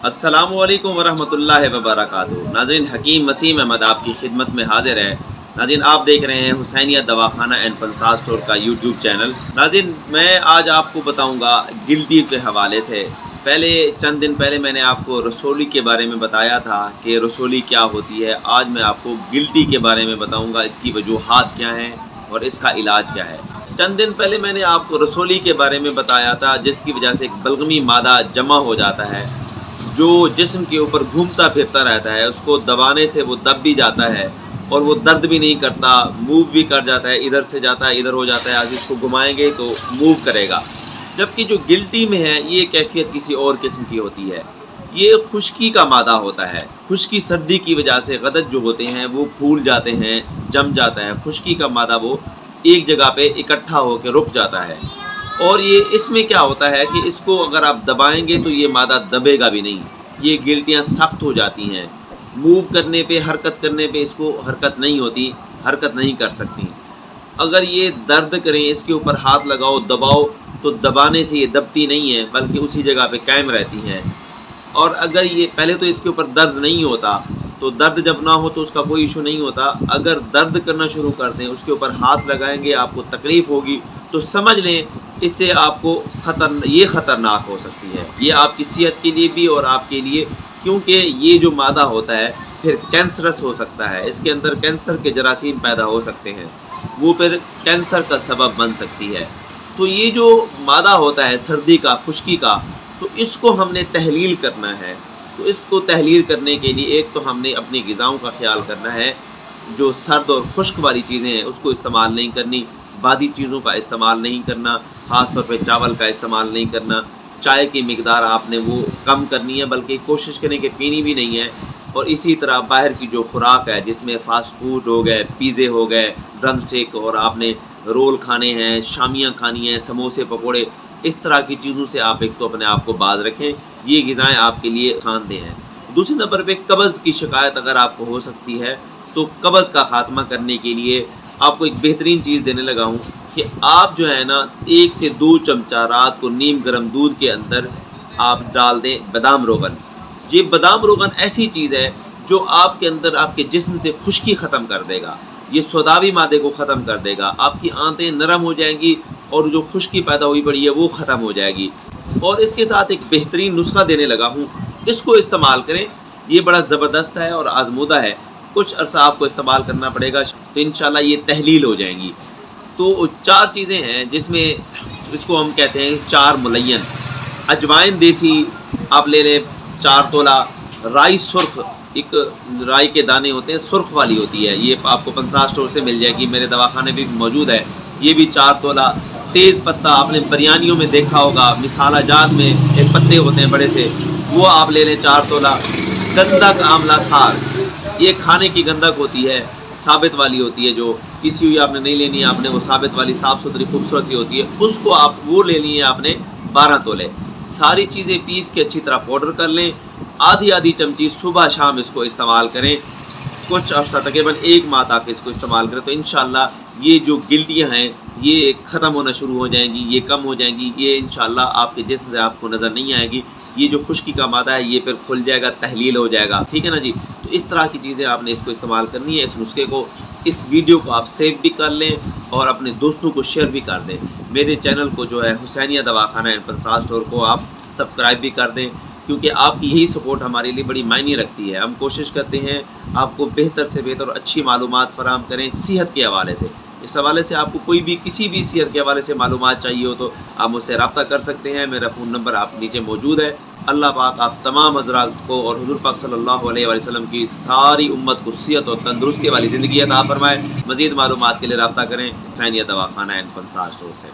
السلام علیکم ورحمۃ اللہ وبرکاتہ۔ ناظرین، حکیم وسیم احمد آپ کی خدمت میں حاضر ہے۔ ناظرین، آپ دیکھ رہے ہیں حسینیہ دواخانہ اینڈ پنسا اسٹور کا یوٹیوب چینل۔ ناظرین، میں آج آپ کو بتاؤں گا گلٹی کے حوالے سے۔ چند دن پہلے میں نے آپ کو رسولی کے بارے میں بتایا تھا کہ رسولی کیا ہوتی ہے۔ آج میں آپ کو گلٹی کے بارے میں بتاؤں گا، اس کی وجوہات کیا ہیں اور اس کا علاج کیا ہے۔ چند دن پہلے میں نے آپ کو رسولی کے بارے میں بتایا تھا، جس کی وجہ سے ایک بلغمی مادہ جمع ہو جاتا ہے جو جسم کے اوپر گھومتا پھرتا رہتا ہے۔ اس کو دبانے سے وہ دب بھی جاتا ہے اور وہ درد بھی نہیں کرتا، موو بھی کر جاتا ہے، ادھر سے جاتا ہے ادھر ہو جاتا ہے۔ آج اس کو گھمائیں گے تو موو کرے گا۔ جبکہ جو گلٹی میں ہے یہ کیفیت کسی اور قسم کی ہوتی ہے۔ یہ خشکی کا مادہ ہوتا ہے۔ خشکی سردی کی وجہ سے غدد جو ہوتے ہیں وہ پھول جاتے ہیں، جم جاتا ہے۔ خشکی کا مادہ وہ ایک جگہ پہ اکٹھا ہو کے رک جاتا ہے، اور یہ اس میں کیا ہوتا ہے کہ اس کو اگر آپ دبائیں گے تو یہ مادہ دبے گا بھی نہیں۔ یہ گلٹیاں سخت ہو جاتی ہیں، موو کرنے پہ، حرکت کرنے پہ اس کو حرکت نہیں ہوتی، حرکت نہیں کر سکتی۔ اگر یہ درد کریں، اس کے اوپر ہاتھ لگاؤ، دباؤ، تو دبانے سے یہ دبتی نہیں ہے بلکہ اسی جگہ پہ قائم رہتی ہیں۔ اور اگر یہ پہلے تو اس کے اوپر درد نہیں ہوتا، تو درد جب نہ ہو تو اس کا کوئی ایشو نہیں ہوتا۔ اگر درد کرنا شروع کر دیں، اس کے اوپر ہاتھ لگائیں گے، آپ کو تکلیف ہوگی، تو سمجھ لیں اس سے آپ کو یہ خطرناک ہو سکتی ہے۔ یہ آپ کی صحت کے لیے بھی اور آپ کے لیے، کیونکہ یہ جو مادہ ہوتا ہے پھر کینسرس ہو سکتا ہے۔ اس کے اندر کینسر کے جراثیم پیدا ہو سکتے ہیں، وہ پھر کینسر کا سبب بن سکتی ہے۔ تو یہ جو مادہ ہوتا ہے سردی کا، خشکی کا، تو اس کو ہم نے تحلیل کرنا ہے۔ تو اس کو تحلیل کرنے کے لیے ایک تو ہم نے اپنی غذاؤں کا خیال کرنا ہے۔ جو سرد اور خشک والی چیزیں ہیں اس کو استعمال نہیں کرنی، بادی چیزوں کا استعمال نہیں کرنا، خاص طور پہ چاول کا استعمال نہیں کرنا۔ چائے کی مقدار آپ نے وہ کم کرنی ہے، بلکہ کوشش کریں کہ پینی بھی نہیں ہے۔ اور اسی طرح باہر کی جو خوراک ہے، جس میں فاسٹ فوڈ ہو گئے، پیزے ہو گئے، ڈرم اسٹک، اور آپ نے رول کھانے ہیں، شامیاں کھانی ہیں، سموسے پکوڑے، اس طرح کی چیزوں سے آپ ایک تو اپنے آپ کو باز رکھیں۔ یہ غذائیں آپ کے لیے نقصان دہ ہیں۔ دوسری نمبر پہ قبض کی شکایت اگر آپ کو ہو سکتی ہے، تو قبض کا خاتمہ کرنے کے لیے آپ کو ایک بہترین چیز دینے لگا ہوں کہ آپ جو ہے نا 1 سے 2 چمچہ رات کو نیم گرم دودھ کے اندر آپ ڈال دیں بادام روغن۔ یہ بادام روغن ایسی چیز ہے جو آپ کے اندر، آپ کے جسم سے خشکی ختم کر دے گا۔ یہ سوداوی مادے کو ختم کر دے گا، آپ کی آنتیں نرم ہو جائیں گی اور جو خشکی پیدا ہوئی پڑی ہے وہ ختم ہو جائے گی۔ اور اس کے ساتھ ایک بہترین نسخہ دینے لگا ہوں، اس کو استعمال کریں۔ یہ بڑا زبردست ہے اور آزمودہ ہے، کچھ عرصہ آپ کو استعمال کرنا پڑے گا تو انشاءاللہ یہ تحلیل ہو جائیں گی۔ تو 4 چیزیں ہیں جس میں اس کو ہم کہتے ہیں 4 ملین۔ اجوائن دیسی آپ لے لیں 4 تولہ، رائی سرخ، ایک رائی کے دانے ہوتے ہیں، سرخ والی ہوتی ہے، یہ آپ کو پنسا اسٹور سے مل جائے گی، میرے دواخانے بھی موجود ہے، یہ بھی 4 تولہ۔ تیز پتہ آپ نے بریانیوں میں دیکھا ہوگا، مسالہ جات میں ایک پتے ہوتے ہیں بڑے سے، وہ آپ لے لیں 4 تولہ۔ گندک آملہ سار، یہ کھانے کی گندک ہوتی ہے، ثابت والی ہوتی ہے، جو کسی ہوئی آپ نے نہیں لینی ہے، آپ نے وہ ثابت والی صاف ستھری خوبصورت سی ہوتی ہے، اس کو آپ وہ لینی ہے آپ نے 12 تولے۔ ساری چیزیں پیس کے اچھی طرح پاؤڈر کر لیں، آدھی چمچی صبح شام اس کو استعمال کریں، کچھ عرصہ تقریباً 1 ماہ تک اس کو استعمال کریں، تو انشاءاللہ یہ جو گلٹیاں ہیں یہ ختم ہونا شروع ہو جائیں گی، یہ کم ہو جائیں گی، یہ انشاءاللہ آپ کے جسم سے آپ کو نظر نہیں آئے گی۔ یہ جو خشکی کا مادہ ہے یہ پھر کھل جائے گا، تحلیل ہو جائے گا، ٹھیک ہے نا جی۔ تو اس طرح کی چیزیں آپ نے اس کو استعمال کرنی ہے۔ اس نسخے کو، اس ویڈیو کو آپ سیو بھی کر لیں اور اپنے دوستوں کو شیئر بھی کر دیں۔ میرے چینل کو جو ہے حسینیہ دواخانہ اینڈ پنسا اسٹور کو آپ سبسکرائب بھی کر دیں، کیونکہ آپ کی یہی سپورٹ ہمارے لیے بڑی معنی رکھتی ہے۔ ہم کوشش کرتے ہیں آپ کو بہتر سے بہتر اور اچھی معلومات فراہم کریں صحت کے حوالے سے۔ اس حوالے سے آپ کو کوئی بھی کسی بھی صحت کے حوالے سے معلومات چاہیے ہو تو آپ مجھ سے رابطہ کر سکتے ہیں، میرا فون نمبر آپ نیچے موجود ہے۔ اللہ پاک آپ تمام حضرات کو اور حضور پاک صلی اللہ علیہ وآلہ وسلم کی ساری امت کو صحت اور تندرستی والی زندگی عطا فرمائے۔ مزید معلومات کے لیے رابطہ کریں حسینیہ دواخانہ اینڈ پنسا اسٹور سے۔